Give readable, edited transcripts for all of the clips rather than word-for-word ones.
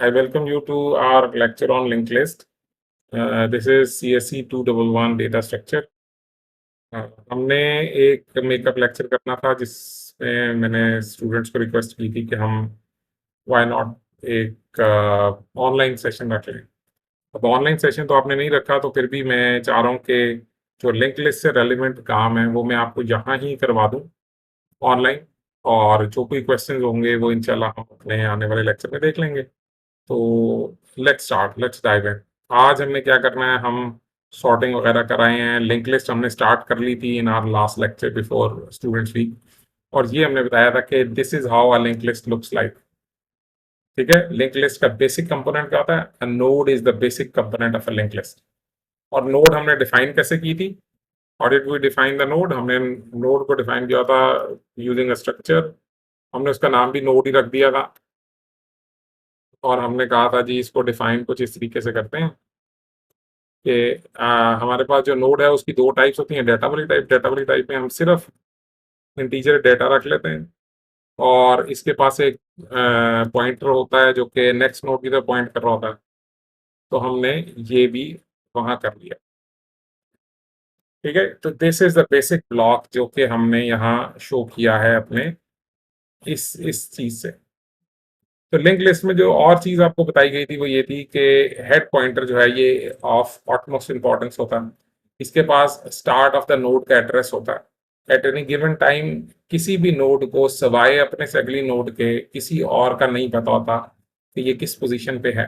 I welcome you to our lecture on linked list. This is CSE 211 data structure. हमने एक makeup lecture करना था जिसमें मैंने स्टूडेंट्स को रिक्वेस्ट की थी कि हम व्हाई नॉट एक ऑनलाइन सेशन रख लें। अब ऑनलाइन सेशन तो आपने नहीं रखा, तो फिर भी मैं चाह रहा हूँ कि जो लिंक लिस्ट से रेलिवेंट काम है वो मैं आपको यहाँ ही करवा दूँ ऑनलाइन, और जो कोई क्वेश्चंस होंगे वो इंशाल्लाह हम अपने आने वाले लेक्चर में देख लेंगे। तो लेट्स डाइव इन। आज हमने क्या करना है, हम सॉर्टिंग वगैरह कराए हैं। लिंक लिस्ट हमने स्टार्ट कर ली थी in our last lecture before students week, और ये हमने बताया था कि this is how a link list looks like. ठीक है, लिंक लिस्ट का बेसिक कंपोनेंट क्या होता है? A node is the basic component of a link list. और नोड हमने डिफाइन कैसे की थी? How did we define the node? हमने नोड को डिफाइन किया था यूजिंग अ स्ट्रक्चर। हमने उसका नाम भी नोड ही रख दिया था, और हमने कहा था जी इसको डिफाइन कुछ इस तरीके से करते हैं कि हमारे पास जो नोड है उसकी दो टाइप्स होती हैं, डेटा वाली टाइप। डेटा वाली टाइप में हम सिर्फ इंटीजर डेटा रख लेते हैं, और इसके पास एक पॉइंटर होता है जो कि नेक्स्ट नोड की तरफ पॉइंट कर रहा होता है। तो हमने ये भी वहां कर लिया। ठीक है, तो this is the basic block जो कि हमने यहाँ शो किया है अपने इस चीज से। तो लिंक लिस्ट में जो और चीज आपको बताई गई थी वो ये थी कि हेड पॉइंटर जो है ये ऑफ ऑटमोस्ट इंपॉर्टेंस होता है। इसके पास स्टार्ट ऑफ द नोड का एड्रेस होता है। एट एनी गिवन टाइम किसी भी नोड को सवाए अपने से अगली नोड के किसी और का नहीं पता होता कि ये किस पोजीशन पे है।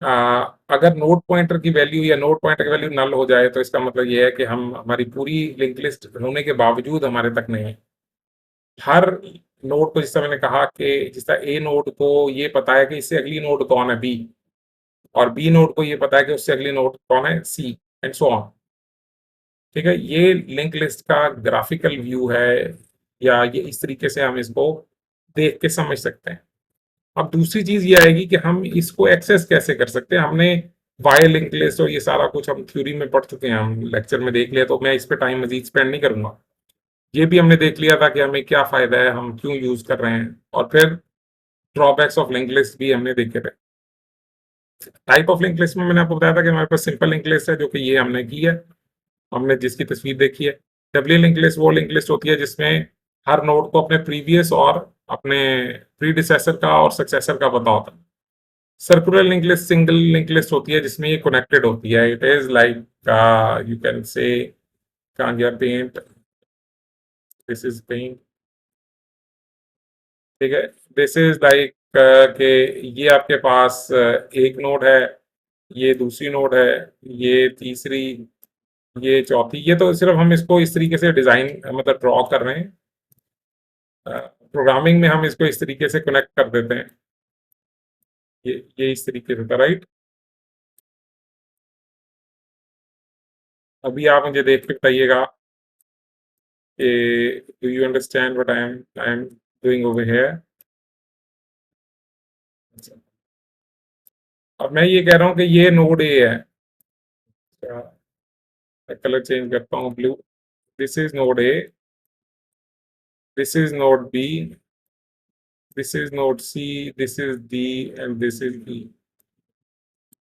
अगर नोड पॉइंटर की वैल्यू या नोड पॉइंटर की वैल्यू नल हो जाए तो इसका मतलब ये है कि हम हमारी पूरी लिंक लिस्ट होने के बावजूद हमारे तक नहीं है। हर नोड को, जिस मैंने कहा कि जिस तरह ए नोड को ये पता है कि इससे अगली नोड कौन है, बी, और बी नोड को ये पता है कि उससे अगली नोड कौन है, सी, एंड सो ऑन। ठीक है, ये लिंक लिस्ट का ग्राफिकल व्यू है, या ये इस तरीके से हम इसको देख के समझ सकते हैं। अब दूसरी चीज ये आएगी कि हम इसको एक्सेस कैसे कर सकते हैं। हमने वाई लिंक लिस्ट और ये सारा कुछ हम थ्योरी में पढ़ चुके हैं, हम लेक्चर में देख लिया, तो मैं इस पे टाइम मजीद स्पेंड नहीं करूंगा। ये भी हमने देख लिया था कि हमें क्या फायदा है, हम क्यों यूज कर रहे हैं, और फिर ड्रॉबैक्स ऑफ लिंक लिस्ट भी हमने देखे थे। टाइप ऑफ लिंक लिस्ट में मैंने आपको बताया था कि हमारे पास सिंपल लिंक लिस्ट है, जो कि ये हमने की है, हमने जिसकी तस्वीर देखी है। डब्ल्यू लिंक लिस्ट वो लिंक लिस्ट होती है जिसमें हर नोड को अपने प्रीवियस और अपने प्रीडिसेसर का और सक्सेसर का पता होता है। Circular link list single link list होती है जिसमें ये कनेक्टेड होती है। It is like you can say paint, this is paint. ठीक है, दिस इज लाइक के ये आपके पास एक नोड है, ये दूसरी नोड है, ये तीसरी, ये चौथी। ये तो सिर्फ हम इसको इस तरीके से डिजाइन मतलब ड्रॉ कर रहे हैं। प्रोग्रामिंग में हम इसको इस तरीके से कनेक्ट कर देते हैं। ये इस तरीके से था, राइट? अभी आप मुझे देख के बताइएगा कि do you understand what I am doing over here. अब मैं ये कह रहा हूँ कि ये नोड ए है। कलर चेंज करता हूँ, blue. This is node A, this is node B, this is node C, this is D, and this is E.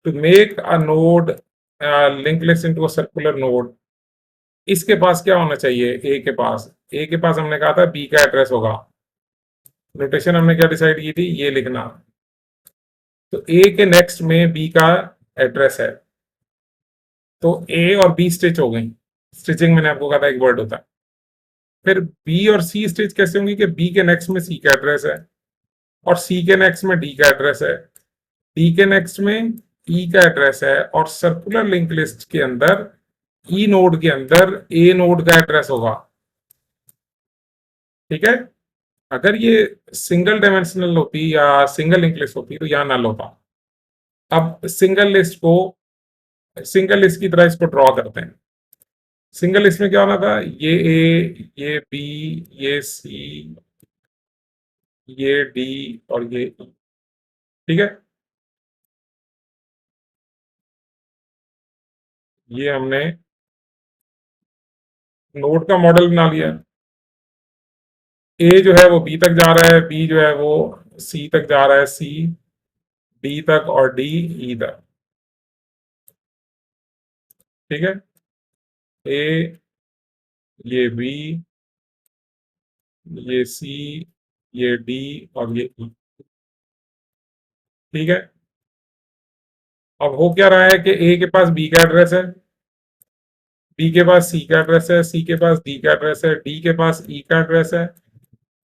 To make a node linked list into a circular node, इसके पास क्या होना चाहिए? ए के पास हमने कहा था बी का address होगा। नोटेशन हमने क्या डिसाइड की थी? ये लिखना। तो ए के नेक्स्ट में बी का एड्रेस है, तो ए और बी स्टिच हो गई। स्टिचिंग मैंने आपको कहा था एक वर्ड होता है। फिर बी और सी स्टिच कैसे होंगी कि बी के नेक्स्ट में सी का एड्रेस है, और सी के नेक्स्ट में डी का एड्रेस है, डी के नेक्स्ट में ई का एड्रेस है, और सर्कुलर लिंक लिस्ट के अंदर ई नोड के अंदर ए नोड का एड्रेस होगा। ठीक है, अगर ये सिंगल डायमेंशनल होती या सिंगल लिंक लिस्ट होती तो यहां नल होता। अब सिंगल लिस्ट की तरह इसको ड्रॉ करते हैं। सिंगल लिस्ट में क्या होना था? ये ए, ये बी, ये सी, ये डी, और ये ई। ठीक है, ये हमने नोड का मॉडल बना लिया। ए जो है वो बी तक जा रहा है, बी जो है वो सी तक जा रहा है, सी डी तक और डी ई तक। ठीक है, ए, ये बी, ये सी, ये डी और ये ई। ठीक है, अब हो क्या रहा है कि ए के पास बी का एड्रेस है, बी के पास सी का एड्रेस है, सी के पास डी का एड्रेस है, डी के पास ई का एड्रेस है,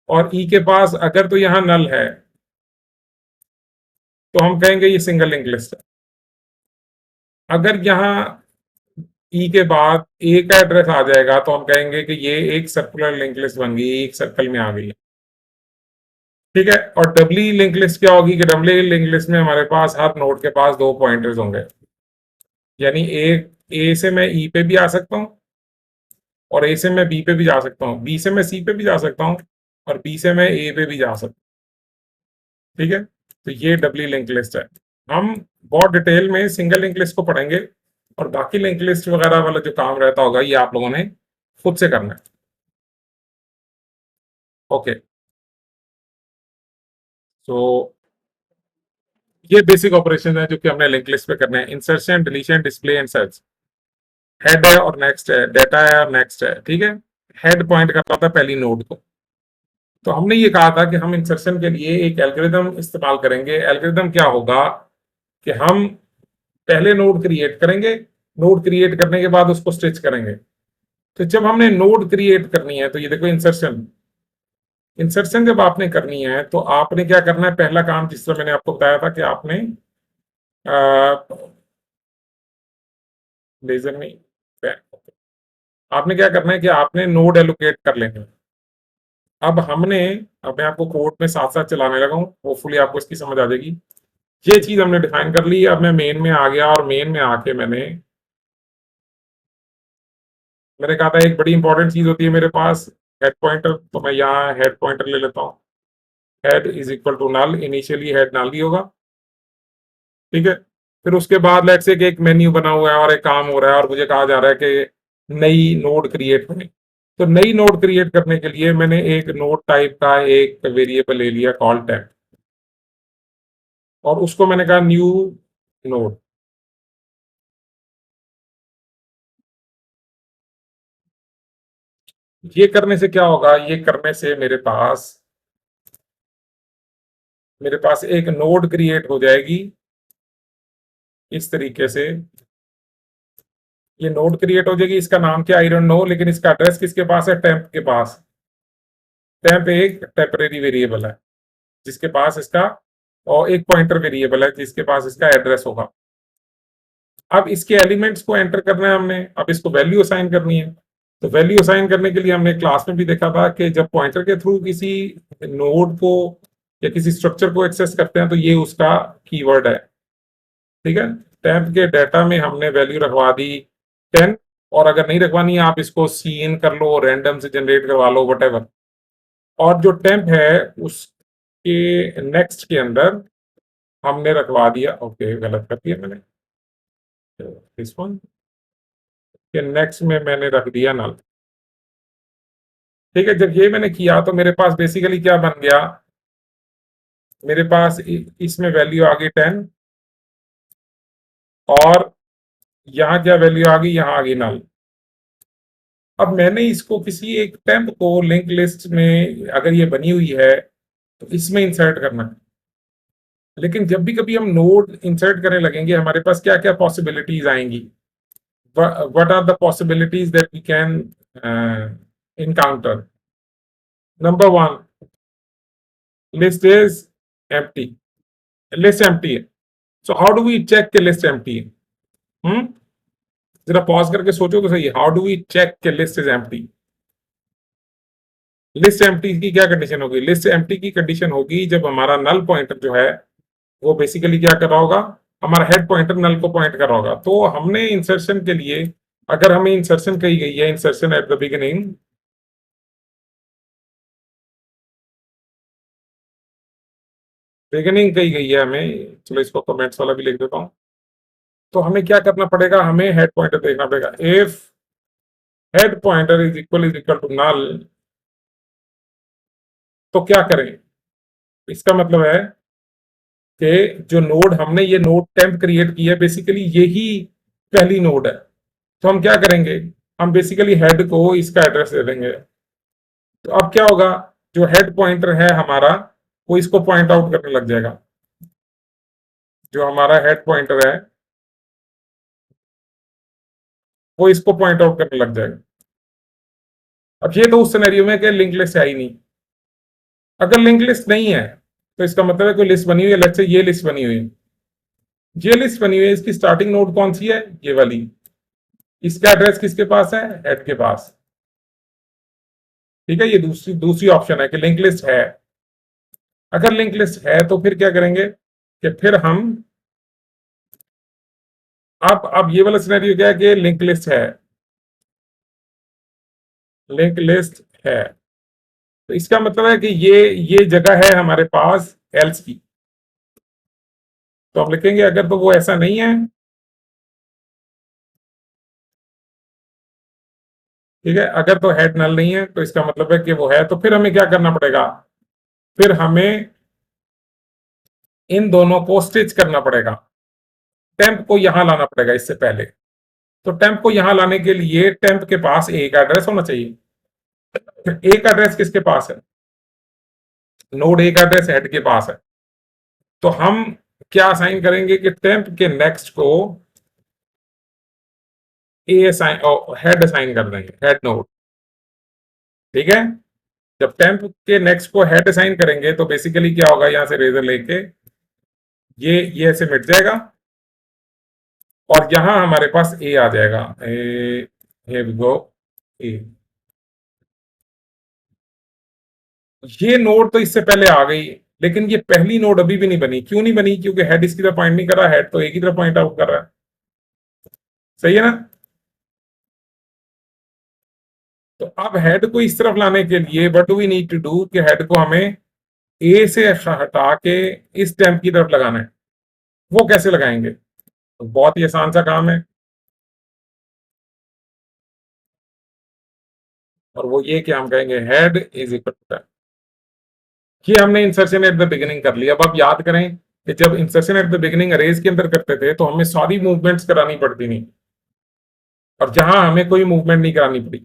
और ई के पास अगर तो यहां नल है तो हम कहेंगे ये सिंगल लिंक लिस्ट है। अगर यहाँ ई के बाद ए का एड्रेस आ जाएगा तो हम कहेंगे कि ये एक सर्कुलर लिंक लिस्ट बन गई, एक सर्कल में आ गई है। ठीक है, और डबली लिंक लिस्ट क्या होगी कि डबली लिंक लिस्ट में हमारे पास हर नोड के पास दो पॉइंटर्स होंगे, यानी एक ए से मैं ई पे भी आ सकता हूँ, और ए से मैं बी पे भी जा सकता हूँ, बी से मैं सी पे भी जा सकता हूँ, और बी से मैं ए पे भी जा सकता हूँ। ठीक है, तो ये डबली लिंक लिस्ट है। हम बहुत डिटेल में सिंगल लिंक लिस्ट को पढ़ेंगे, और बाकी लिंक लिस्ट वगैरह वाला जो काम रहता होगा ये आप लोगों ने खुद से करना है। ओके, तो ये बेसिक ऑपरेशन है जो कि हमने लिंक लिस्ट पे करने हैं। Insertion, deletion, display and search. Head है और नेक्स्ट है, डाटा है और नेक्स्ट है। ठीक है, हेड पॉइंट कर रहा था पहली नोड को, तो हमने ये कहा था कि हम इंसर्शन के लिए एक एल्गोरिदम इस्तेमाल करेंगे। एल्गोरिदम क्या होगा कि हम पहले नोड क्रिएट करेंगे, नोड क्रिएट करने के बाद उसको स्टिच करेंगे। तो जब हमने नोड क्रिएट करनी है तो ये देखो इंसर्शन, इंसर्शन जब आपने करनी है तो आपने क्या करना है, पहला काम जिस तरह मैंने आपको बताया था कि आपने लेजर नहीं, आपने क्या करना है कि आपने नोड एलोकेट कर लेना है। अब हमने, अब मैं आपको कोड में साथ साथ चलाने लगा हूँ, होपफुली आपको इसकी समझ आ जाएगी। ये चीज हमने डिफाइन कर ली। अब मैं मेन में आ गया, और मेन में आके मैंने कहा था एक बड़ी इंपॉर्टेंट चीज होती है मेरे पास, हेड पॉइंटर। तो मैं यहाँ हेड पॉइंटर ले लेता हूँ। Head is equal to null, initially head null ही होगा। ठीक है, फिर उसके बाद लेट्स से कि एक मेन्यू बना हुआ है और एक काम हो रहा है, और मुझे कहा जा रहा है कि नई नोड क्रिएट करें। तो नई नोड क्रिएट करने के लिए मैंने एक नोड टाइप का एक वेरिएबल ले लिया कॉल टैग, और उसको मैंने कहा न्यू नोड। ये करने से क्या होगा, ये करने से मेरे पास एक नोड क्रिएट हो जाएगी इस तरीके से। ये नोड क्रिएट हो जाएगी, इसका नाम क्या आई डोंट नो, लेकिन इसका एड्रेस किसके पास है, टेम्प के पास। टेम्प एक टेम्परेरी वेरिएबल है जिसके पास इसका, और एक पॉइंटर वेरिएबल है जिसके पास इसका एड्रेस होगा। अब इसके एलिमेंट्स को एंटर करना है हमने, अब इसको वैल्यू असाइन करनी है। तो वैल्यू असाइन करने के लिए हमने क्लास में भी देखा था कि जब पॉइंटर के थ्रू किसी नोड को या किसी स्ट्रक्चर को एक्सेस करते हैं तो ये उसका कीवर्ड है। ठीक है, टेम्प के डाटा में हमने वैल्यू रखवा दी 10, और अगर नहीं रखवानी है आप इसको सी इन कर लो, रैंडम से जनरेट करवा लो, वट। और जो टेम्प है उसके नेक्स्ट के अंदर हमने रखवा दिया, ओके गलत कर दिया मैंने, दिस वन के नेक्स्ट में मैंने रख दिया नल। ठीक है, जब ये मैंने किया तो मेरे पास बेसिकली क्या बन गया, मेरे पास इसमें वैल्यू आ गई 10, और यहाँ क्या वैल्यू आ गई, यहाँ आ गई नल। अब मैंने इसको किसी एक टेम्प को लिंक लिस्ट में अगर ये बनी हुई है तो इसमें इंसर्ट करना है। लेकिन जब भी कभी हम नोड इंसर्ट करने लगेंगे हमारे पास क्या क्या पॉसिबिलिटीज आएंगी। what are the possibilities that we can encounter? Number one, list is empty. List empty है, so how do we check कि list empty है? जरा पॉज करके सोचो तो सही, हाउ डू वी चेक कि list is empty. List empty की क्या कंडीशन होगी, लिस्ट एम्प्टी की कंडीशन होगी जब हमारा नल पॉइंटर जो है वो बेसिकली क्या कर रहा होगा, हमारा हेड पॉइंटर नल को पॉइंट कर रहा होगा। तो हमने इंसर्शन के लिए, अगर हमें इंसर्शन कही गई है, insertion at the beginning, beginning कही गई है हमें, चलो इसको कमेंट्स वाला भी लिख देता हूं। तो हमें क्या करना पड़ेगा, हमें हेड पॉइंटर देखना पड़ेगा। If head pointer is equal to null, तो क्या करें? इसका मतलब है कि जो नोड हमने ये नोड टेम्प क्रिएट की है, बेसिकली यही पहली नोड है। तो हम क्या करेंगे, हम बेसिकली हेड को इसका एड्रेस दे देंगे। तो अब क्या होगा, जो हेड पॉइंटर है हमारा, वो इसको पॉइंट आउट करने लग जाएगा। जो हमारा हेड पॉइंटर है वो इसको पॉइंट आउट करने लग जाएगा। अब ये तो उस सिनेरियो में कि लिंक लिस्ट है ही नहीं। अगर लिंक लिस्ट नहीं है तो इसका मतलब है कोई लिस्ट बनी हुई है, लेट्स से ये लिस्ट बनी हुई है, ये लिस्ट बनी हुई है, इसकी स्टार्टिंग नोड कौन सी है, ये वाली। इसका एड्रेस किसके पास है, हेड के पास। ठीक है, ये दूसरी दूसरी ऑप्शन है कि लिंक लिस्ट है। अगर लिंक लिस्ट है तो फिर क्या करेंगे कि फिर हम, अब ये वाला सिनेरियो क्या है कि लिंक लिस्ट है, लिंक लिस्ट है, तो इसका मतलब है कि ये जगह है हमारे पास एल्स की। तो हम लिखेंगे अगर तो वो ऐसा नहीं है, ठीक है, अगर तो हेड नल नहीं है तो इसका मतलब है कि वो है, तो फिर हमें क्या करना पड़ेगा, फिर हमें इन दोनों को स्टिच करना पड़ेगा। टेम्प को यहां लाना पड़ेगा इससे पहले। तो टेम्प को यहां लाने के लिए टेम्प के पास एक एड्रेस होना चाहिए। एक एड्रेस किसके पास है, नोड एक एड्रेस हेड के पास है। तो हम क्या असाइन करेंगे कि टेम्प के नेक्स्ट को ए असाइन, हेड असाइन कर देंगे, हेड नोड। ठीक है, जब टेम्प के नेक्स्ट को हेड असाइन करेंगे तो बेसिकली क्या होगा, यहां से रेजर लेके ये ऐसे मिट जाएगा और यहां हमारे पास ए आ जाएगा। ए गो ए, ये नोड तो इससे पहले आ गई, लेकिन ये पहली नोड अभी भी नहीं बनी। क्यों नहीं बनी, क्योंकि हेड इसकी तरफ पॉइंट नहीं कर रहा, हेड तो एक ही तरफ पॉइंट आउट कर रहा है। सही है ना? तो अब हेड को इस तरफ लाने के लिए what do we need to do, कि हेड को हमें ए से हटा के इस टेम्प की तरफ लगाना है। वो कैसे लगाएंगे, तो बहुत ही आसान सा काम है, और वो ये कि हम कहेंगे head is equal to temp. ये हमने इंसर्शन एट द बिगिनिंग कर लिया। अब आप याद करें कि जब insertion at the beginning arrays के अंदर करते थे तो हमें सारी मूवमेंट्स करानी पड़ती थी, और जहां हमें कोई मूवमेंट नहीं करानी पड़ी,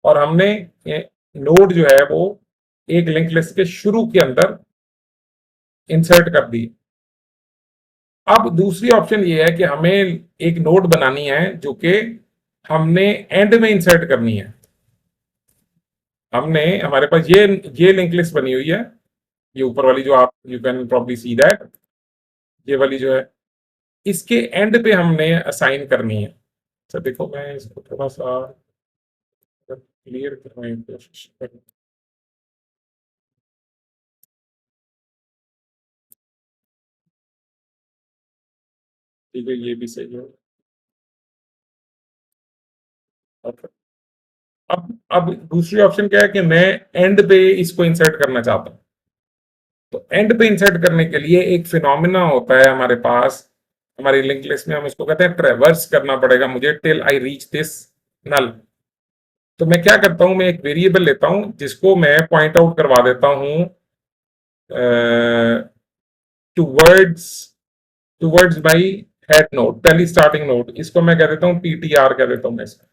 और हमने नोड जो है वो एक लिंक लिस्ट के शुरू के अंदर इंसर्ट कर दी। अब दूसरी ऑप्शन ये है कि हमें एक नोड बनानी है जो कि हमने एंड में इंसर्ट करनी है। हमने, हमारे पास ये लिंक लिस्ट बनी हुई है, ये ऊपर वाली जो आप, you can probably see that, ये वाली जो है, इसके एंड पे हमने असाइन करनी है। अच्छा देखो, मैं इसको थोड़ा सा क्लियर करने की कोशिश करूँ। ठीक है, ये भी सही है। Okay. अब दूसरी ऑप्शन क्या है कि मैं एंड पे इसको इंसर्ट करना चाहता हूं। तो एंड पे इंसर्ट करने के लिए एक फिनोमिना होता है हमारे पास, हमारी लिंक लिस्ट में, हम इसको कहते हैं ट्रेवर्स करना पड़ेगा मुझे टिल आई रीच दिस नल। तो मैं क्या करता हूं, मैं एक वेरिएबल लेता हूं जिसको मैं पॉइंट आउट करवा देता हूं towards towards by head nod, पहली स्टार्टिंग नोड, इसको मैं कह देता हूं पीटीआर कह देता हूं मैं इसको।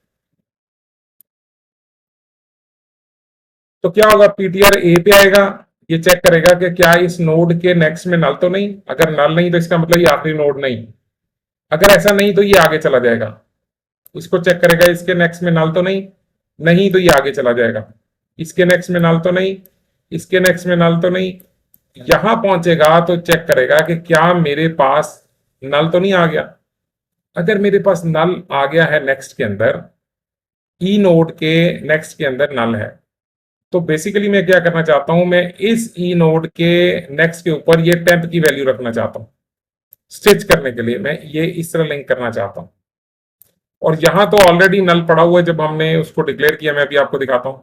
तो क्या होगा, पीटीआर ए पे आएगा, ये चेक करेगा कि क्या इस नोड के नेक्स्ट में नल तो नहीं। अगर नल नहीं तो इसका मतलब ये आखिरी नोड नहीं। अगर ऐसा नहीं तो ये आगे चला जाएगा, इसको चेक करेगा इसके नेक्स्ट में नल तो नहीं, नहीं तो ये आगे चला जाएगा, इसके नेक्स्ट में नल तो नहीं, इसके नेक्स्ट में नल तो नहीं, यहां पहुंचेगा तो चेक करेगा कि क्या मेरे पास नल तो नहीं आ गया। अगर मेरे पास नल आ गया है नेक्स्ट के अंदर, ई नोड के नेक्स्ट के अंदर नल है, तो बेसिकली मैं क्या करना चाहता हूं, मैं इस ई नोड के नेक्स्ट के ऊपर ये टेम्प की वैल्यू रखना चाहता हूं। स्टिच करने के लिए मैं ये इस तरह लिंक करना चाहता हूं, और यहां तो ऑलरेडी नल पड़ा हुआ है जब हमने उसको डिक्लेयर किया। मैं अभी आपको दिखाता हूं,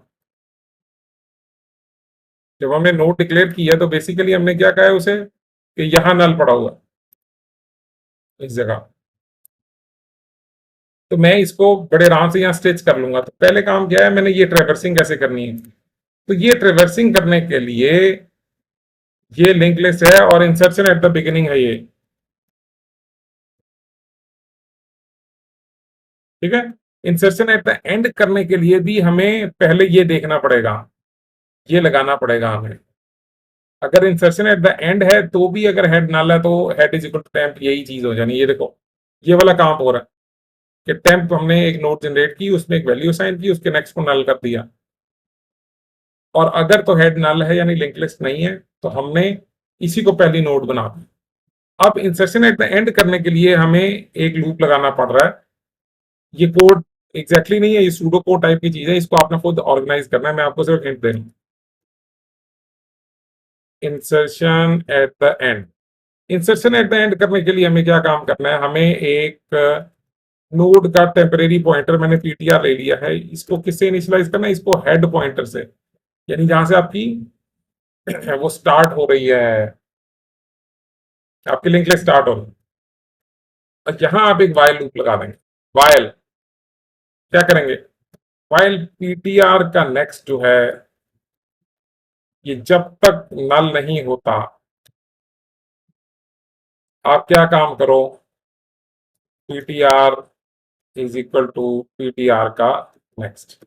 जब हमने नोड डिक्लेयर किया तो बेसिकली हमने क्या कहा है उसे, कि यहां नल पड़ा हुआ है इस जगह। तो मैं इसको बड़े आराम से यहाँ स्टिच कर लूंगा। तो पहले काम क्या है, मैंने ये ट्रेवर्सिंग कैसे करनी है। तो ये ट्रेवर्सिंग करने के लिए ये लिंक लिस्ट है और इंसर्शन एट द बिगिनिंग है ये, ठीक है। इंसर्शन एट द एंड करने के लिए भी हमें पहले ये देखना पड़ेगा, ये लगाना पड़ेगा हमें। अगर इंसर्शन एट द एंड है तो भी अगर हेड नल है तो head is equal to temp, यही चीज हो जानी। ये देखो ये वाला काम हो रहा है कि टेम्प हमने एक नोड जनरेट की, उसमें एक वैल्यू साइन की, उसके नेक्स्ट को नल कर दिया। और अगर तो हेड नल है यानी लिंक लिस्ट नहीं है तो हमने इसी को पहली नोड बना दी। अब इंसर्शन एट द एंड करने के लिए हमें एक लूप लगाना पड़ रहा है। ये कोड एग्जैक्टली नहीं है, ये सूडो कोड टाइप की चीज है, इसको आपने खुद ऑर्गेनाइज करना है, मैं आपको सिर्फ हिंट दे रहा हूं। Insertion at the end, insertion at the end करने के लिए हमें क्या काम करना है, हमें एक नोड का टेम्परेरी पॉइंटर, मैंने पीटीआर ले लिया है, इसको किससे इनिशियलाइज करना है, इसको हेड पॉइंटर से, यानी जहां से आपकी वो स्टार्ट हो रही है, आपकी लिंक लिस्ट स्टार्ट हो रही है। और यहां आप एक वाइल लूप लगा देंगे। वाइल क्या करेंगे, वाइल पीटीआर का नेक्स्ट जो है ये जब तक नल नहीं होता, आप क्या काम करो, PTR is equal to PTR का नेक्स्ट,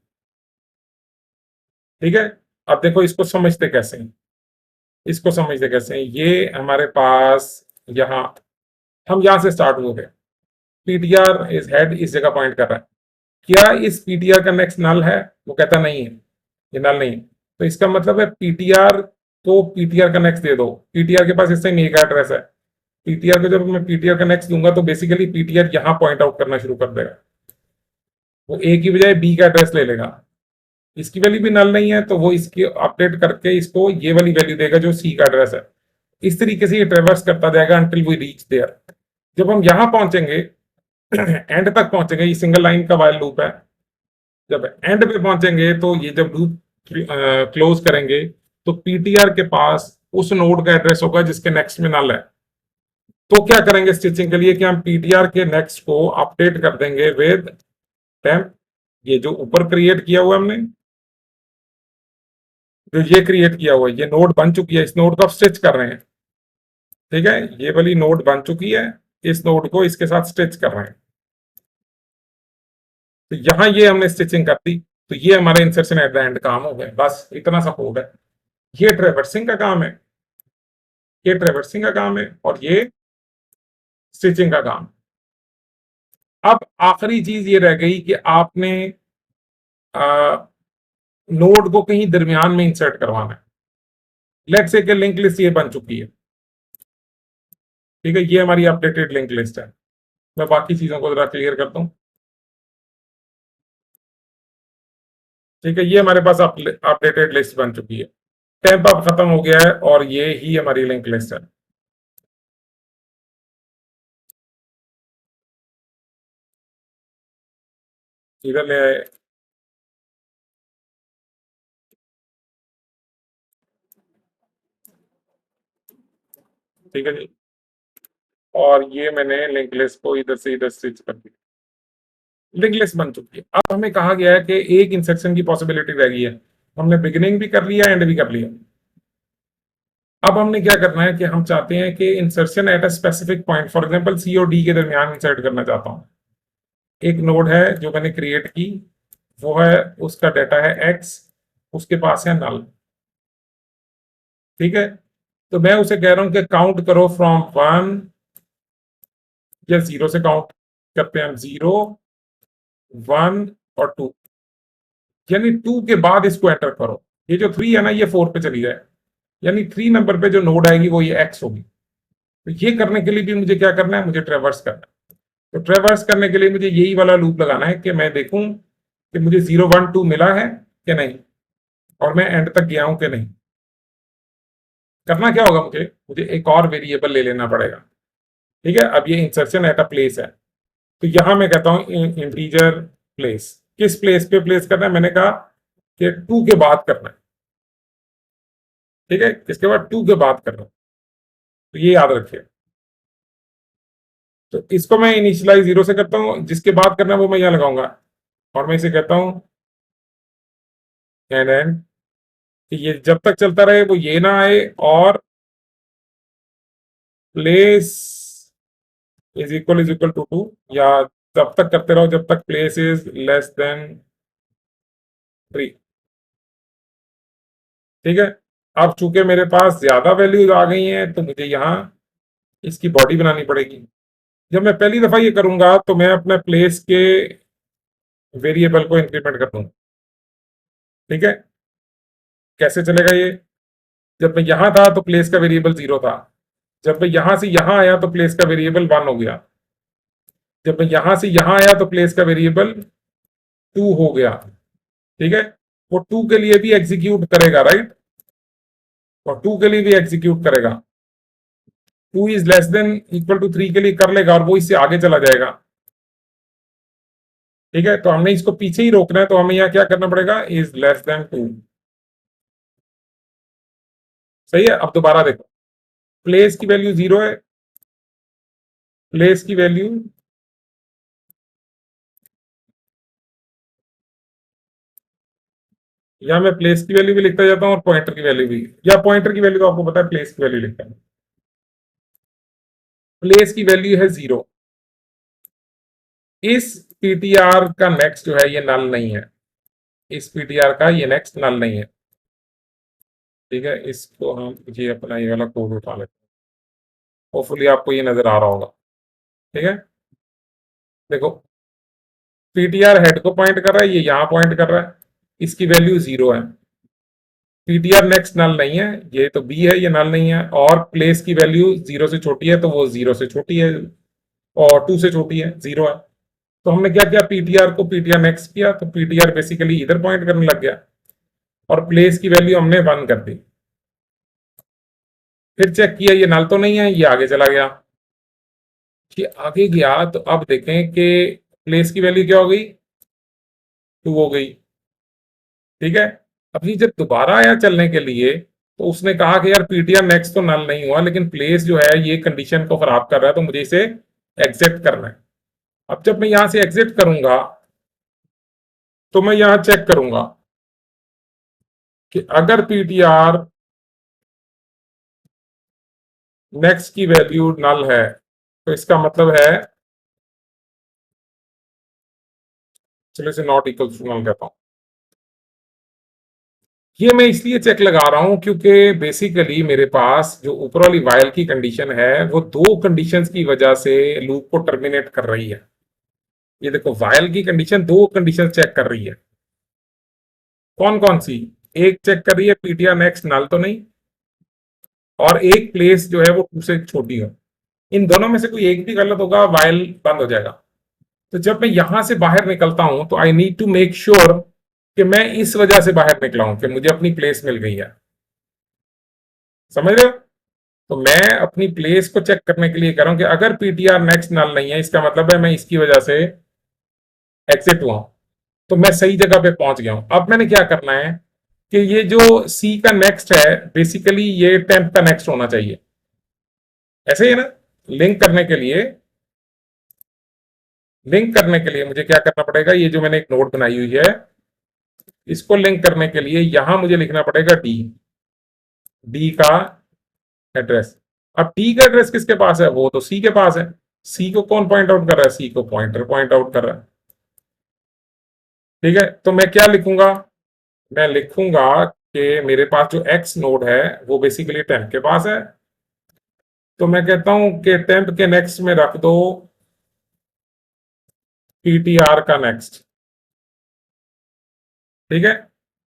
ठीक है। अब देखो इसको समझते कैसे हैं, इसको समझते कैसे हैं, ये हमारे पास यहाँ, हम यहां से स्टार्ट हो गए, पीटीआर इज हेड इस जगह पॉइंट कर रहा है, क्या इस पीटीआर का नेक्स्ट नल है, वो कहता नहीं है, ये नल नहीं है। तो इसका मतलब है पीटीआर को पीटीआर का नेक्स्ट दे दो, पीटीआर के पास इस टाइम एक एड्रेस है, पीटीआर को जब मैं पीटीआर का नेक्स्ट दूंगा तो बेसिकली पीटीआर यहां पॉइंट आउट करना शुरू कर देगा, वो ए की बजाय बी का एड्रेस ले लेगा। इसकी वैल्यू भी नल नहीं है तो वो इसकी अपडेट करके इसको ये वाली वैल्यू देगा जो सी का एड्रेस है। इस तरीके से ये ट्रेवर्स करता जाएगा अंटिल वी रीच देयर। जब हम यहां पहुंचेंगे एंड तक पहुंचेंगे, ये सिंगल लाइन का वाइल लूप है, जब एंड पे पहुंचेंगे तो ये जब लूप क्लोज करेंगे तो पीटीआर के पास उस नोड का एड्रेस होगा जिसके नेक्स्ट में नल है। तो क्या करेंगे स्टिचिंग के लिए कि हम पीटीआर के नेक्स्ट को अपडेट कर देंगे विद टेम्प, ये जो ऊपर क्रिएट किया हुआ हमने, जो ये क्रिएट किया हुआ है, ये नोड बन चुकी है, इस नोड को आप स्टिच कर रहे हैं, ठीक है, ये वाली नोड बन चुकी है, इस नोड को इसके साथ स्टिच कर रहे हैं। तो यहां ये हमने स्टिचिंग कर दी, तो ये हमारा इंसर्शन एट द एंड काम हो गया, बस इतना सा कोड है। ये ट्रेवर्सिंग का काम है, ये ट्रेवर्सिंग का काम है और ये स्टिचिंग का काम। अब आखिरी चीज ये रह गई कि आपने नोड को कहीं दरमियान में इंसर्ट करवाना है। लेट्स से कि लिंक लिस्ट ये बन चुकी है, ठीक है, ये हमारी अपडेटेड लिंक लिस्ट है। मैं बाकी चीजों को जरा क्लियर करता हूं, ठीक है, ये हमारे पास अपडेटेड लिस्ट बन चुकी है, टेम्प अब खत्म हो गया है और ये ही हमारी लिंक लिस्ट है। इधर ले आए, ठीक है जी, और ये मैंने लिंक लिस्ट को इधर से इधर स्विच कर दिया, लिंक लिस्ट बन चुकी है। अब हमें कहा गया है कि एक इंसर्शन की पॉसिबिलिटी रह गई है, हमने बिगिनिंग भी कर लिया एंड भी कर लिया। अब हमने क्या करना है कि हम चाहते हैं कि insertion at a specific point, for example C और डी के दरमियान इंसर्ट करना चाहता हूं। एक नोड है जो मैंने क्रिएट की, वो है, उसका डाटा है एक्स, उसके पास है नल, ठीक है। तो मैं उसे कह रहा हूं कि काउंट करो फ्रॉम 1 या 0 से काउंट करते हैं हम, 0 1 और 2, यानी 2 के बाद इसको एंटर करो। ये जो 3 है ना ये 4 पे चली जाए, यानी 3 नंबर पे जो नोड आएगी वो ये एक्स होगी। तो ये करने के लिए भी मुझे क्या करना है, मुझे ट्रेवर्स करना है। तो ट्रेवर्स करने के लिए मुझे यही वाला लूप लगाना है कि मैं देखूं कि मुझे 0 1 2 मिला है कि नहीं, और मैं एंड तक गया हूं कि नहीं। करना क्या होगा, मुझे मुझे एक और वेरिएबल ले लेना पड़ेगा, ठीक है। अब ये इंसर्शन एट अ प्लेस है, तो यहां मैं कहता हूं इंटीजर प्लेस, किस प्लेस पे प्लेस करना है, मैंने कहा कि 2 के बाद करना है, ठीक है, इसके बाद 2 के बाद करना है, तो ये याद रखिए। तो इसको मैं इनिशियलाइज 0 से करता हूं, जिसके बाद करना है वो मैं यहां लगाऊंगा, और मैं इसे कहता हूं एंड कि ये जब तक चलता रहे वो ये ना आए, और प्लेस इज इक्वल टू 2, या तब तक करते रहो जब तक प्लेस इज लेस देन 3। ठीक है। अब चूंकि मेरे पास ज्यादा वैल्यूज आ गई हैं तो मुझे यहाँ इसकी बॉडी बनानी पड़ेगी। जब मैं पहली दफा ये करूंगा तो मैं अपने प्लेस के वेरिएबल को इंक्रीमेंट कर दूंगा। ठीक है। कैसे चलेगा ये? जब मैं यहां था तो प्लेस का वेरिएबल 0 था, जब मैं यहां से यहां आया तो प्लेस का वेरिएबल 1 हो गया, जब मैं यहां से यहां आया तो प्लेस का वेरिएबल 2 हो गया। ठीक है। वो 2 के लिए भी एग्जीक्यूट करेगा, राइट, और 2 के लिए भी एग्जीक्यूट करेगा। 2 is less than equal to 3 के लिए कर लेगा, और वो इससे आगे चला जाएगा। ठीक है। तो हमने इसको पीछे ही रोकना है, तो हमें यहाँ क्या करना पड़ेगा, इज लेस देन 2। सही है। अब दोबारा देखो, प्लेस की वैल्यू 0 है, प्लेस की वैल्यू या मैं प्लेस की वैल्यू भी लिखता जाता हूँ और पॉइंटर की वैल्यू भी, या पॉइंटर की वैल्यू तो आपको पता है, प्लेस की वैल्यू लिखता है। प्लेस की वैल्यू है 0। इस पीटीआर का नेक्स्ट जो है ये नल नहीं है, इस पीटीआर का ये नेक्स्ट नल नहीं है। ठीक है। इसको हम ये अपना ये वाला कोड उठा लेते हैं, होपफुली आपको ये नजर आ रहा होगा। ठीक है। देखो, पीटीआर हेड को पॉइंट कर रहा है, ये यहां पॉइंट कर रहा है, इसकी वैल्यू 0 है। पीटीआर नेक्स्ट नल नहीं है, ये तो बी है, ये नल नहीं है, और प्लेस की वैल्यू 0 से छोटी है, तो वो 0 से छोटी है, और 2 से छोटी है, 0 है। तो हमने क्या किया, पीटीआर को पीटीआर नेक्स्ट किया, तो पीटीआर बेसिकली इधर पॉइंट करने लग गया, और प्लेस की वैल्यू हमने 1 कर दी। फिर चेक किया, ये नल तो नहीं है, ये आगे चला गया। कि आगे गया तो अब देखें कि प्लेस की वैल्यू क्या हो गई, 2 हो गई। ठीक है। अभी जब दोबारा आया चलने के लिए, तो उसने कहा कि यार पीटीआर नेक्स्ट तो नल नहीं हुआ, लेकिन प्लेस जो है ये कंडीशन को खराब कर रहा है, तो मुझे इसे एग्जिट करना है। अब जब मैं यहां से एग्जिट करूंगा तो मैं यहां चेक करूंगा कि अगर पीटीआर नेक्स्ट की वैल्यू नल है, तो इसका मतलब है, चलो इसे नॉट इक्वल टू नल कहता हूं। ये मैं इसलिए चेक लगा रहा हूं क्योंकि बेसिकली मेरे पास जो ऊपर वाली वाइल की कंडीशन है वो दो कंडीशंस की वजह से लूप को टर्मिनेट कर रही है। ये देखो, वाइल की कंडीशन दो कंडीशन चेक कर रही है। कौन कौन सी? एक चेक कर रही है पीटीआर नेक्स्ट नल तो नहीं, और एक प्लेस जो है वो 2 से छोटी हो। इन दोनों में से कोई एक भी गलत होगा, वाइल बंद हो जाएगा। तो जब मैं यहां से बाहर निकलता हूं तो I need to make sure कि मैं इस वजह से बाहर निकला हूं कि मुझे अपनी प्लेस मिल गई है। समझ रहे हो? तो मैं अपनी प्लेस को चेक करने के लिए कह रहा हूं कि अगर पीटीआर नेक्स्ट नल नहीं है, इसका मतलब है मैं इसकी वजह से एग्जिट हुआ हूं, तो मैं सही जगह पे पहुंच गया हूं। अब मैंने क्या करना है कि ये जो सी का नेक्स्ट है, बेसिकली ये टेम्प का नेक्स्ट होना चाहिए। ऐसे ही है ना? लिंक करने के लिए, लिंक करने के लिए मुझे क्या करना पड़ेगा, ये जो मैंने एक नोट बनाई हुई है, इसको लिंक करने के लिए यहां मुझे लिखना पड़ेगा डी, डी का एड्रेस। अब डी का एड्रेस किसके पास है? वो तो सी के पास है। सी को कौन पॉइंट आउट कर रहा है? सी को पॉइंटर पॉइंट आउट कर रहा है। ठीक है। तो मैं क्या लिखूंगा? मैं लिखूंगा कि मेरे पास जो एक्स नोड है वो बेसिकली टेम्प के पास है, तो मैं कहता हूं कि टेम्प के नेक्स्ट में रख दो पीटीआर का नेक्स्ट। ठीक है।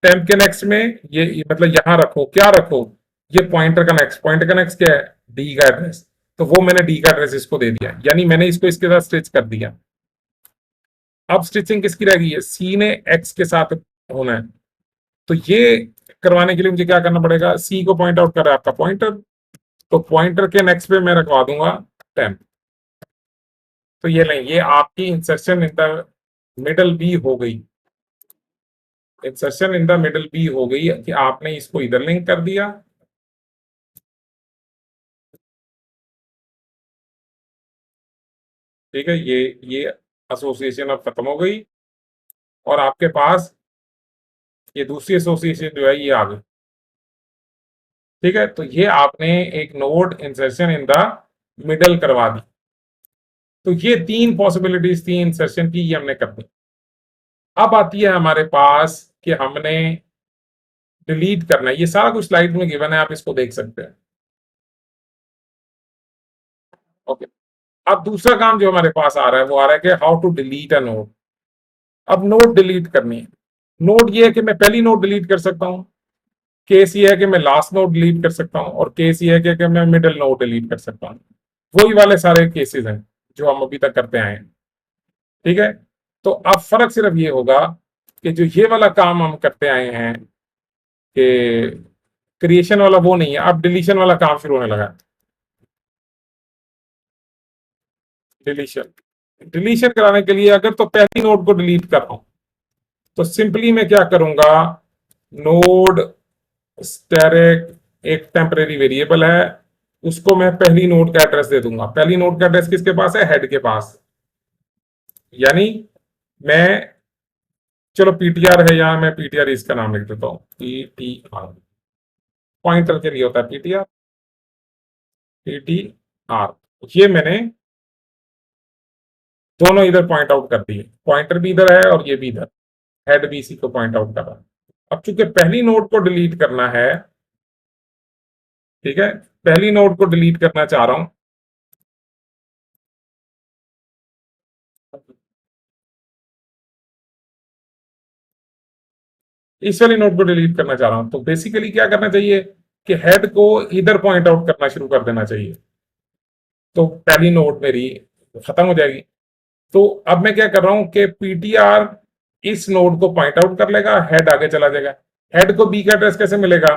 टेम्प के नेक्स्ट में ये मतलब यहां रखो, क्या रखो, ये पॉइंटर का नेक्स्ट। पॉइंटर का नेक्स्ट क्या है? डी का एड्रेस। तो वो मैंने डी का एड्रेस इसको दे दिया, यानी मैंने इसको इसके साथ स्टिच कर दिया। अब स्टिचिंग किसकी रह गई है? सी ने एक्स के साथ होना है। तो ये करवाने के लिए मुझे क्या करना पड़ेगा? सी को पॉइंट आउट कर रहा है आपका पॉइंटर, तो पॉइंटर के नेक्स्ट पे मैं रखवा दूंगा 10। तो ये नहीं, ये आपकी इंसर्शन इन द मिडल बी हो गई। इंसर्शन इन द मिडल बी हो गई कि आपने इसको इधर लिंक कर दिया, ठीक है, ये एसोसिएशन अब खत्म हो गई और आपके पास ये दूसरी एसोसिएशन जो है ये आ गई। ठीक है, तो ये आपने एक node insertion in the middle करवा दी। तो ये तीन पॉसिबिलिटीज थी इंसर्शन की, ये हमने कर दी। अब आती है हमारे पास कि हमने डिलीट करना है। ये सारा कुछ स्लाइड में गिवन है, आप इसको देख सकते हैं। ओके, अब दूसरा काम जो हमारे पास आ रहा है वो आ रहा है कि how to delete a node. अब नोड डिलीट करनी है। नोड ये है कि मैं पहली नोड डिलीट कर सकता हूं, केस ये है कि मैं लास्ट नोड डिलीट कर सकता हूं, और केस ये है कि मैं मिडिल नोड डिलीट कर सकता हूं। वही वाले सारे केसेस हैं जो हम अभी तक करते आए हैं। ठीक है, तो अब फर्क सिर्फ ये होगा कि जो ये वाला काम हम करते आए हैं कि क्रिएशन वाला वो नहीं है, अब डिलीशन वाला काम शुरू होने लगा। डिलीशन डिलीशन कराने के लिए अगर तो पहली नोड को डिलीट कर रहा हूं तो सिंपली मैं क्या करूंगा, नोड स्टैटिक एक टेम्परेरी वेरिएबल है, उसको मैं पहली नोड का एड्रेस दे दूंगा। पहली नोड का एड्रेस किसके पास है, हेड के पास। यानी मैं, चलो पीटीआर है, यहां मैं पीटीआर इसका नाम लिख देता हूं, पीटीआर। पॉइंटर के लिए होता है पीटीआर, पीटीआर। ये मैंने दोनों इधर पॉइंट आउट कर दिए, पॉइंटर भी इधर है और ये भी इधर, हेड भी इसी को पॉइंट आउट कर रहा है। अब चूंकि पहली नोड को डिलीट करना है, ठीक है, पहली नोड को डिलीट करना चाह रहा हूं, इस वाली नोड को डिलीट करना चाह रहा हूं, तो बेसिकली क्या करना चाहिए कि हेड को इधर पॉइंट आउट करना शुरू कर देना चाहिए, तो पहली नोड मेरी खत्म हो जाएगी। तो अब मैं क्या कर रहा हूं कि पीटीआर इस नोड को पॉइंट आउट कर लेगा, हेड आगे चला जाएगा। हेड को बी का एड्रेस कैसे मिलेगा,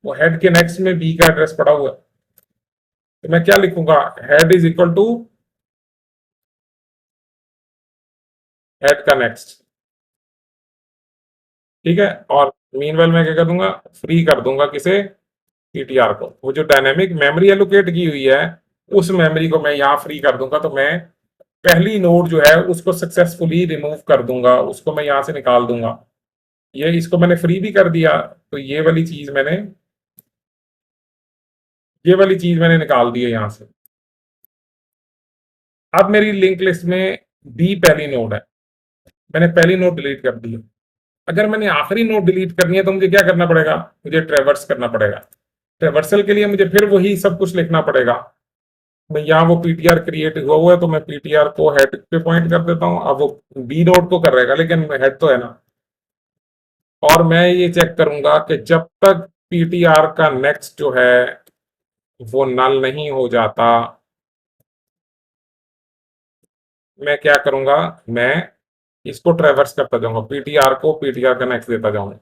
वो हेड के नेक्स्ट में बी का एड्रेस पड़ा हुआ है, तो मैं क्या लिखूंगा, head is equal to head का नेक्स्ट। ठीक है, और मीनवेल मैं क्या कर दूंगा, फ्री कर दूंगा किसे, पीटीआर को। वो जो डायनेमिक मेमोरी एलोकेट की हुई है उस मेमोरी को मैं यहाँ फ्री कर दूंगा, तो मैं पहली नोड जो है उसको सक्सेसफुली रिमूव कर दूंगा, उसको मैं यहां से निकाल दूंगा। ये इसको मैंने फ्री भी कर दिया, तो ये वाली चीज मैंने निकाल दी है यहां से। अब मेरी लिंक लिस्ट में बी पहली नोड है, मैंने पहली नोड डिलीट कर दी है। अगर मैंने आखिरी नोड डिलीट करनी है तो मुझे क्या करना पड़ेगा, मुझे ट्रेवर्स करना पड़ेगा। ट्रेवर्सल के लिए मुझे फिर वही सब कुछ लिखना पड़ेगा। मैं यहाँ वो पीटीआर क्रिएट हुआ है तो मैं पीटीआर को हेड पे पॉइंट कर देता हूँ, अब वो बी नोड को कर रहेगा लेकिन हेड तो है ना। और मैं ये चेक करूंगा कि जब तक पीटीआर का नेक्स्ट जो है वो नल नहीं हो जाता, मैं क्या करूंगा, मैं इसको ट्रेवर्स करता जाऊंगा, पीटीआर को पीटीआर का नेक्स्ट देता जाऊंगा।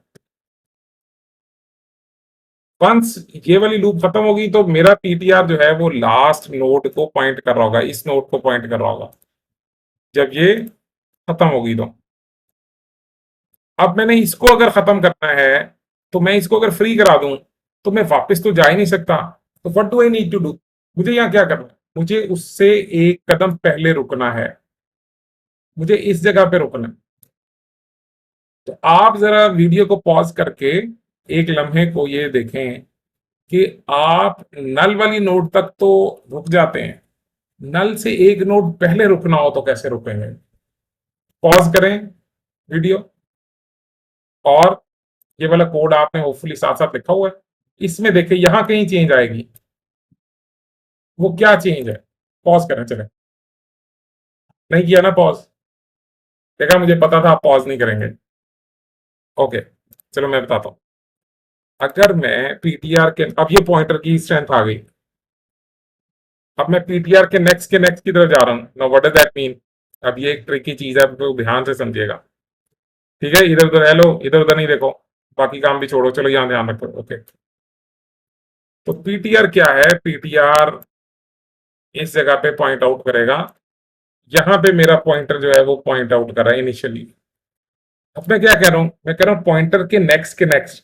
वंस ये वाली लूप खत्म होगी तो मेरा पीटीआर जो है वो लास्ट नोड को पॉइंट कर रहा होगा, इस नोड को पॉइंट कर रहा होगा जब ये खत्म होगी। तो अब मैंने इसको अगर खत्म करना है तो मैं इसको अगर फ्री करा दूं तो मैं वापस तो जा ही नहीं सकता। तो what do I need to do, मुझे यहाँ क्या करना है, मुझे उससे एक कदम पहले रुकना है, मुझे इस जगह पे रुकना है। तो आप जरा वीडियो को पॉज करके एक लम्हे को ये देखें कि आप नल वाली नोड तक तो रुक जाते हैं, नल से एक नोड पहले रुकना हो तो कैसे रुकेंगे। पॉज करें वीडियो, और ये वाला कोड आपने होपफुली साथ साथ लिखा हुआ है, इसमें देखें यहां कहीं चेंज आएगी। वो क्या चेंज है, पॉज करें, चले, नहीं किया ना पॉज, देखा मुझे पता था आप पॉज नहीं करेंगे। ओके, चलो मैं बताता हूं। अगर मैं पीटीआर के, अब ये पॉइंटर की स्ट्रेंथ आ गई, अब मैं पीटीआर के नेक्स्ट की तरफ जा रहा हूं। Now what does that mean, अब ये एक ट्रिकी चीज है, तो ध्यान से समझिएगा। ठीक है, इधर उधर हेलो, इधर उधर नहीं देखो, बाकी काम भी छोड़ो, चलो यहां ध्यान रखो। ओके, तो पीटीआर क्या है, पीटीआर इस जगह पे पॉइंट आउट करेगा, यहां पे मेरा पॉइंटर जो है वो पॉइंट आउट कर रहा है इनिशियली। अब मैं क्या कह रहा हूं, मैं कह रहा हूं पॉइंटर के नेक्स्ट,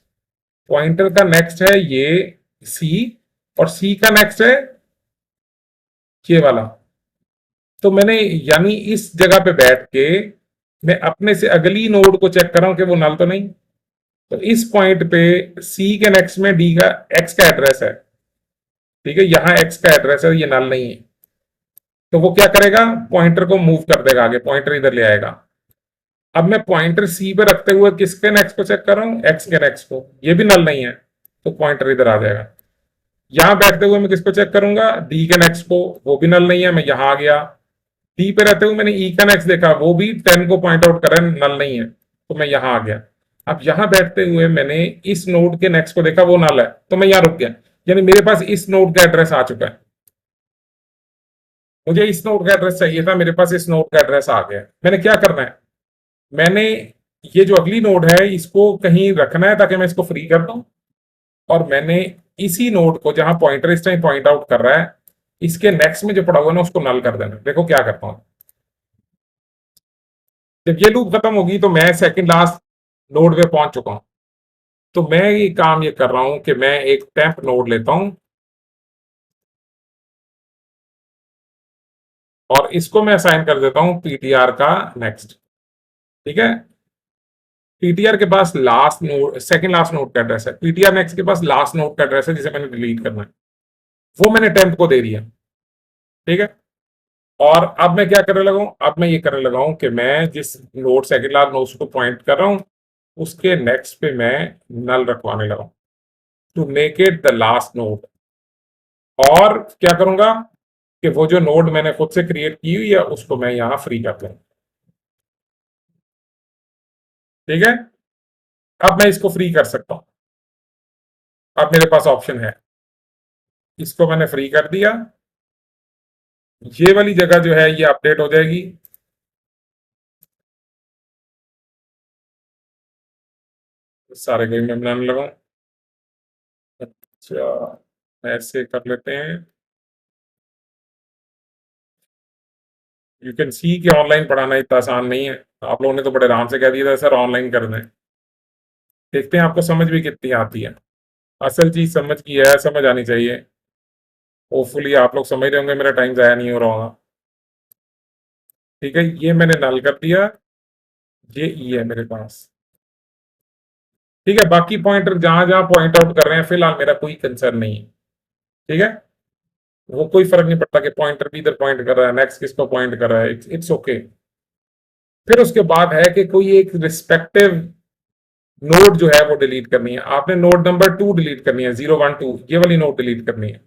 पॉइंटर का नेक्स्ट है ये सी, और सी का नेक्स्ट है ये वाला। तो मैंने यानी इस जगह पे बैठ के मैं अपने से अगली नोड को चेक कर रहा हूं कि वो नल तो नहीं। तो इस पॉइंट पे सी के नेक्स्ट में डी का एक्स का एड्रेस है, ठीक है, यहां एक्स का एड्रेस है, ये नल नहीं है। तो वो क्या करेगा, पॉइंटर को मूव कर देगा आगे, पॉइंटर इधर ले आएगा। अब मैं पॉइंटर सी पे रखते हुए किसके नेक्स्ट को चेक कर रहा हूं, एक्स के नेक्स्ट को, ये भी नल नहीं है, तो पॉइंटर इधर आ जाएगा। यहां बैठते हुए मैं किसको चेक करूंगा, डी के नेक्स्ट को, वो भी नल नहीं है, मैं यहां आ गया। डी पे रहते हुए मैंने ई का नेक्स्ट देखा, वो भी 10 को पॉइंट आउट कर रहा है, नल नहीं है, तो मैं यहां आ गया। अब यहां बैठते हुए मैंने इस नोड के नेक्स्ट को देखा, वो नल है, तो मैं यहां रुक गया। यानी मेरे पास इस नोड का एड्रेस आ चुका है, मुझे इस नोड का एड्रेस चाहिए था, मेरे पास इस नोड का एड्रेस आ गया। मैंने क्या करना है, मैंने ये जो अगली नोड है इसको कहीं रखना है ताकि मैं इसको फ्री कर दूं, और मैंने इसी नोड को जहां पॉइंटर इस टाइम पॉइंट आउट कर रहा है, इसके नेक्स्ट में जो पड़ा हुआ है ना उसको नल कर देना। देखो क्या करता हूं, जब ये लूप खत्म होगी तो मैं सेकंड लास्ट नोड पे पहुंच चुका हूं। तो मैं ये काम ये कर रहा हूं कि मैं एक टेम्प नोड लेता हूं और इसको मैं असाइन कर देता हूं पीटीआर का नेक्स्ट, ठीक है। पीटीआर के पास last node, second last node का एड्रेस है, पीटीआर नेक्स्ट के पास लास्ट नोड का एड्रेस है जिसे मैंने डिलीट करना है, वो मैंने टेम्प को दे दिया, ठीक है। और अब मैं क्या करने लगा हूं, अब मैं ये करने लगा हूं कि मैं जिस नोड सेकंड लास्ट नोड को पॉइंट कर रहा हूं उसके नेक्स्ट पे मैं नल रखवाने लगा हूं to make it the last node. और क्या करूंगा कि वो जो नोड मैंने खुद से क्रिएट की हुई है उसको मैं यहां फ्री कर दूं, ठीक है। अब मैं इसको फ्री कर सकता हूं, अब मेरे पास ऑप्शन है, इसको मैंने फ्री कर दिया, ये वाली जगह जो है ये अपडेट हो जाएगी। सारे गेम में बनाने लगा। अच्छा, ऐसे कर लेते हैं। यू कैन सी कि ऑनलाइन पढ़ाना इतना आसान नहीं है, आप लोगों ने तो बड़े आराम से कह दिया था सर ऑनलाइन कर दें। देखते हैं आपको समझ भी कितनी आती है। असल चीज समझ की है, समझ आनी चाहिए। होपफुली आप लोग समझ रहे होंगे, मेरा टाइम जाया नहीं हो रहा होगा। ठीक है, ये मैंने नल कर दिया, ये ई है मेरे पास, ठीक है। बाकी पॉइंटर जहां जहां पॉइंट आउट कर रहे हैं फिलहाल मेरा कोई कंसर्न नहीं है, ठीक है। वो कोई फर्क नहीं पड़ता कि पॉइंटर भी इधर पॉइंट कर रहा है, नेक्स्ट किसको पॉइंट कर रहा है, इट्स ओके। फिर उसके बाद है कि कोई एक रिस्पेक्टिव नोड जो है वो डिलीट करनी है, आपने नोड नंबर 2 डिलीट करनी है, 012, ये वाली नोड डिलीट करनी है।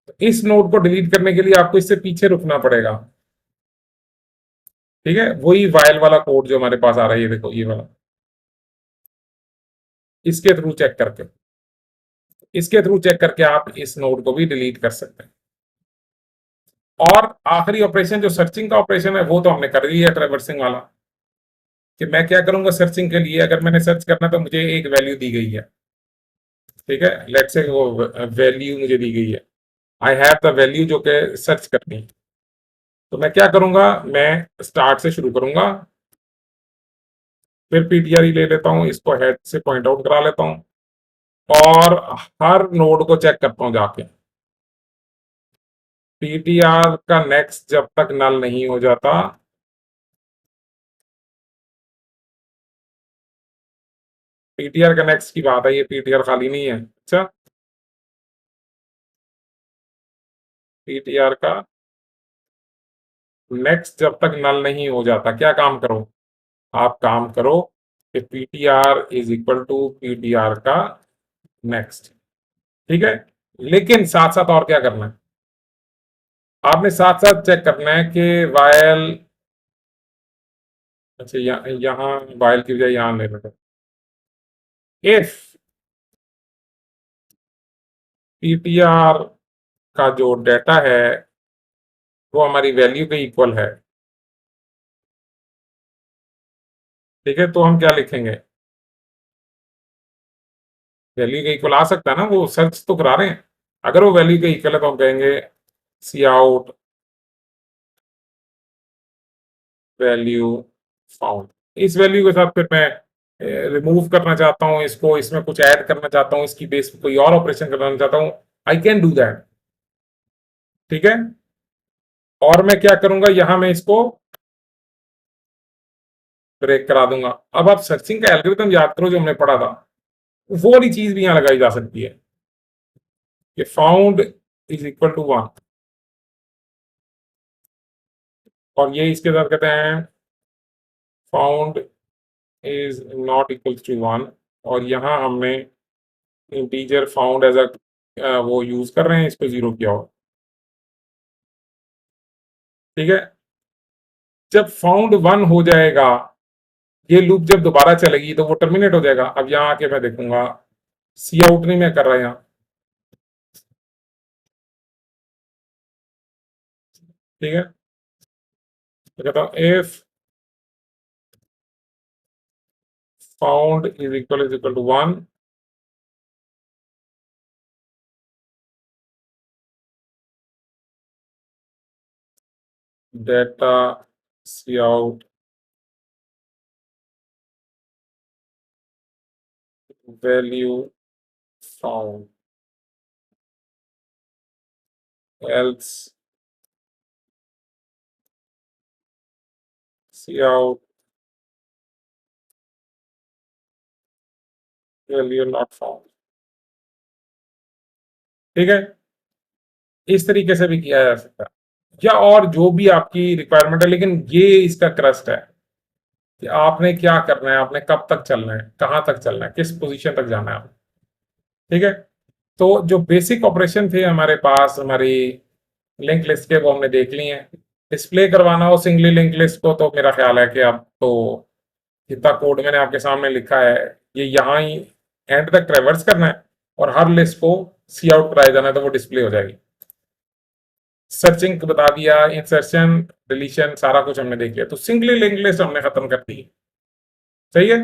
तो इस नोड को डिलीट करने के लिए आपको इससे पीछे रुकना पड़ेगा, ठीक है। वही वाइल वाला कोड जो हमारे पास आ रहा है, ये देखो ये वाला, इसके थ्रू चेक करके, इसके थ्रू चेक करके आप इस नोड को भी डिलीट कर सकते हैं। और आखिरी ऑपरेशन जो सर्चिंग का ऑपरेशन है वो तो हमने कर लिया, ट्रैवर्सिंग वाला, कि मैं क्या करूंगा सर्चिंग के लिए, अगर मैंने सर्च करना तो मुझे एक वैल्यू दी गई है, ठीक है। लेट्स से वो वैल्यू मुझे दी गई है, आई हैव द वैल्यू जो कि सर्च करनी है। तो मैं क्या करूंगा, मैं स्टार्ट से शुरू करूंगा, फिर पीटीआर ही ले लेता हूं, इसको हेड से पॉइंट आउट करा लेता हूं और हर नोड को चेक करता हूं जाके। पीटीआर का नेक्स्ट जब तक नल नहीं हो जाता, पीटीआर का नेक्स्ट की बात है, ये पीटीआर खाली नहीं है। अच्छा, पीटीआर का नेक्स्ट जब तक नल नहीं हो जाता क्या काम करो, आप काम करो कि PTR is equal to PTR का नेक्स्ट, ठीक है। लेकिन साथ साथ और क्या करना है, आपने साथ साथ चेक करना है कि वायल, अच्छा यहाँ वायल की बजाय यहाँ ले लो, इफ पीटीआर का जो डेटा है वो हमारी वैल्यू के इक्वल है, ठीक है, तो हम क्या लिखेंगे, वैल्यू के इक्वल आ सकता है ना, वो सर्च तो करा रहे हैं। अगर वो वैल्यू के इक्वल है तो हम कहेंगे सी आउट वैल्यू फाउंड। इस वैल्यू के साथ फिर मैं रिमूव करना चाहता हूं इसको, इसमें कुछ ऐड करना चाहता हूं, इसकी बेस पे कोई और ऑपरेशन करना चाहता हूं, आई कैन डू दैट, ठीक है। और मैं क्या करूंगा, यहां मैं इसको ब्रेक करा दूंगा। अब आप सर्चिंग का एल्गोरिथम याद करो जो हमने पढ़ा था, वो वाली चीज भी यहां लगाई जा सकती है कि फाउंड इज इक्वल टू 1, और ये इसके साथ कहते हैं found is not equal to 1, और यहां हमने इंटीजर फाउंड एज अ वो यूज कर रहे हैं, इसको जीरो किया हो। ठीक है, जब फाउंड 1 हो जाएगा, ये लूप जब दोबारा चलेगी तो वो टर्मिनेट हो जाएगा। अब यहाँ आके मैं देखूंगा, सी आउट नहीं मैं कर रहा यहाँ। ठीक है, तो कहता हूँ if found is equal to 1, data C out value found, else C out value not found. ठीक है, इस तरीके से भी किया जा सकता है, या और जो भी आपकी रिक्वायरमेंट है, लेकिन ये इसका क्रस्ट है कि आपने क्या करना है, आपने कब तक चलना है, कहां तक चलना है, किस पोजीशन तक जाना है आपने। ठीक है, तो जो बेसिक ऑपरेशन थे हमारे पास हमारी लिंक लिस्ट के, वो हमने देख लिए हैं। डिस्प्ले करवाना हो सिंगली लिंक लिस्ट को, तो मेरा ख्याल है कि अब तो जितना कोड मैंने आपके सामने लिखा है, ये यहाँ ही एंड तक ट्रेवर्स करना है, और हर लिस्ट को सी आउट कराया जाना है, तो वो डिस्प्ले हो जाएगी। सर्चिंग बता दिया, इंसर्शन डिलीशन सारा कुछ हमने देख लिया, तो सिंगली लिंक लिस्ट हमने खत्म कर दी। सही है,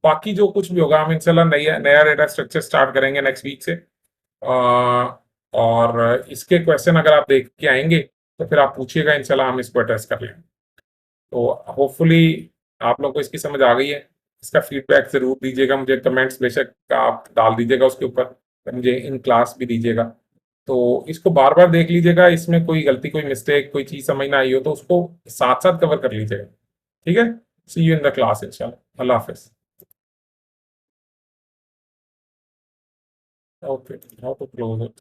बाकी जो कुछ भी होगा हम इंशाल्लाह नया नया डेटा स्ट्रक्चर स्टार्ट करेंगे नेक्स्ट वीक से। और इसके क्वेश्चन अगर आप देख के आएंगे तो फिर आप पूछिएगा, इंशाल्लाह हम इसको एड्रेस कर लेंगे। तो होपफुली आप लोग को इसकी समझ आ गई है। इसका फीडबैक जरूर दीजिएगा मुझे, कमेंट्स बेशक आप डाल दीजिएगा उसके ऊपर, मुझे इन क्लास भी दीजिएगा। तो इसको बार बार देख लीजिएगा, इसमें कोई गलती कोई मिस्टेक कोई चीज समझ ना आई हो तो उसको साथ साथ कवर कर लीजिएगा। ठीक है, see you in the class इंशाल्लाह। अल्लाह हाफिज। Okay, how to close it.